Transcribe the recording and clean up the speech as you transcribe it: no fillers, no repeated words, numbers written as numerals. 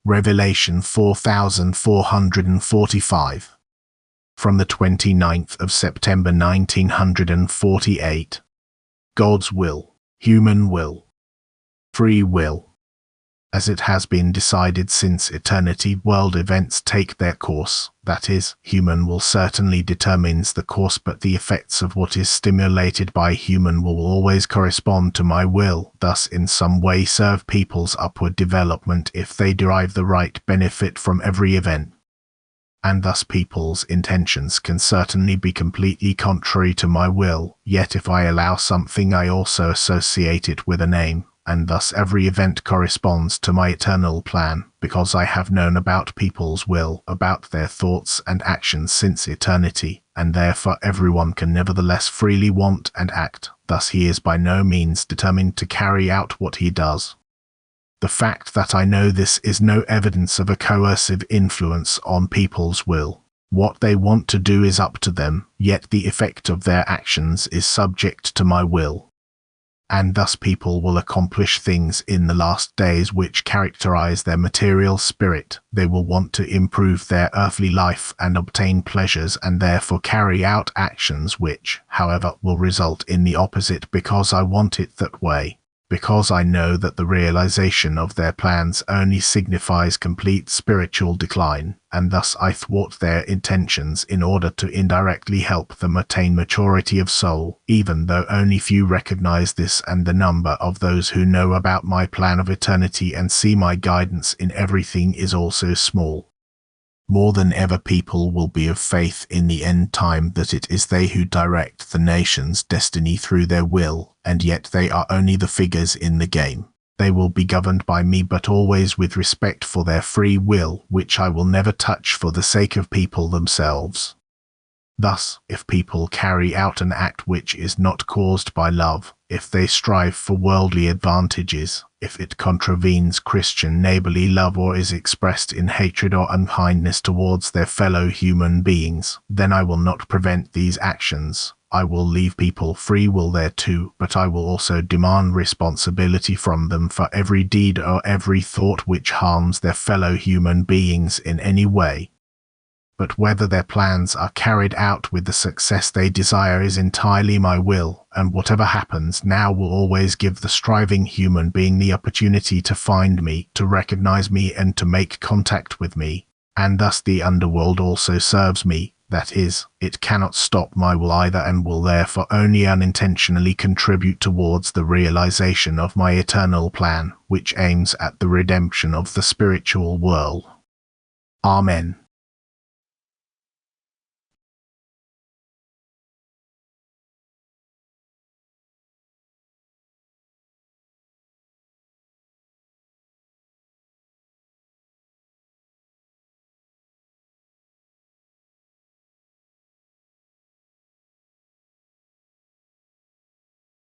Revelation 4445. From the 29th of September 1948. God's will, human will, free will. As it has been decided since eternity, world events take their course, that is, human will certainly determines the course, but the effects of what is stimulated by human will always correspond to my will, thus in some way serve people's upward development if they derive the right benefit from every event. And thus people's intentions can certainly be completely contrary to my will, yet if I allow something I also associate it with a name, and thus every event corresponds to my eternal plan, because I have known about people's will, about their thoughts and actions since eternity, and therefore everyone can nevertheless freely want and act, thus he is by no means determined to carry out what he does. The fact that I know this is no evidence of a coercive influence on people's will. What they want to do is up to them, yet the effect of their actions is subject to my will. And thus people will accomplish things in the last days which characterize their material spirit. They will want to improve their earthly life and obtain pleasures, and therefore carry out actions which, however, will result in the opposite because I want it that way. Because I know that the realization of their plans only signifies complete spiritual decline, and thus I thwart their intentions in order to indirectly help them attain maturity of soul, even though only few recognize this, and the number of those who know about my plan of eternity and see my guidance in everything is also small. More than ever people will be of faith in the end time that it is they who direct the nation's destiny through their will, and yet they are only the figures in the game. They will be governed by me, but always with respect for their free will, which I will never touch for the sake of people themselves. Thus, if people carry out an act which is not caused by love, if they strive for worldly advantages, if it contravenes Christian neighborly love or is expressed in hatred or unkindness towards their fellow human beings, then I will not prevent these actions. I will leave people free will thereto, but I will also demand responsibility from them for every deed or every thought which harms their fellow human beings in any way. But whether their plans are carried out with the success they desire is entirely my will, and whatever happens now will always give the striving human being the opportunity to find me, to recognize me, and to make contact with me. And thus the underworld also serves me, that is, it cannot stop my will either, and will therefore only unintentionally contribute towards the realization of my eternal plan, which aims at the redemption of the spiritual world. Amen.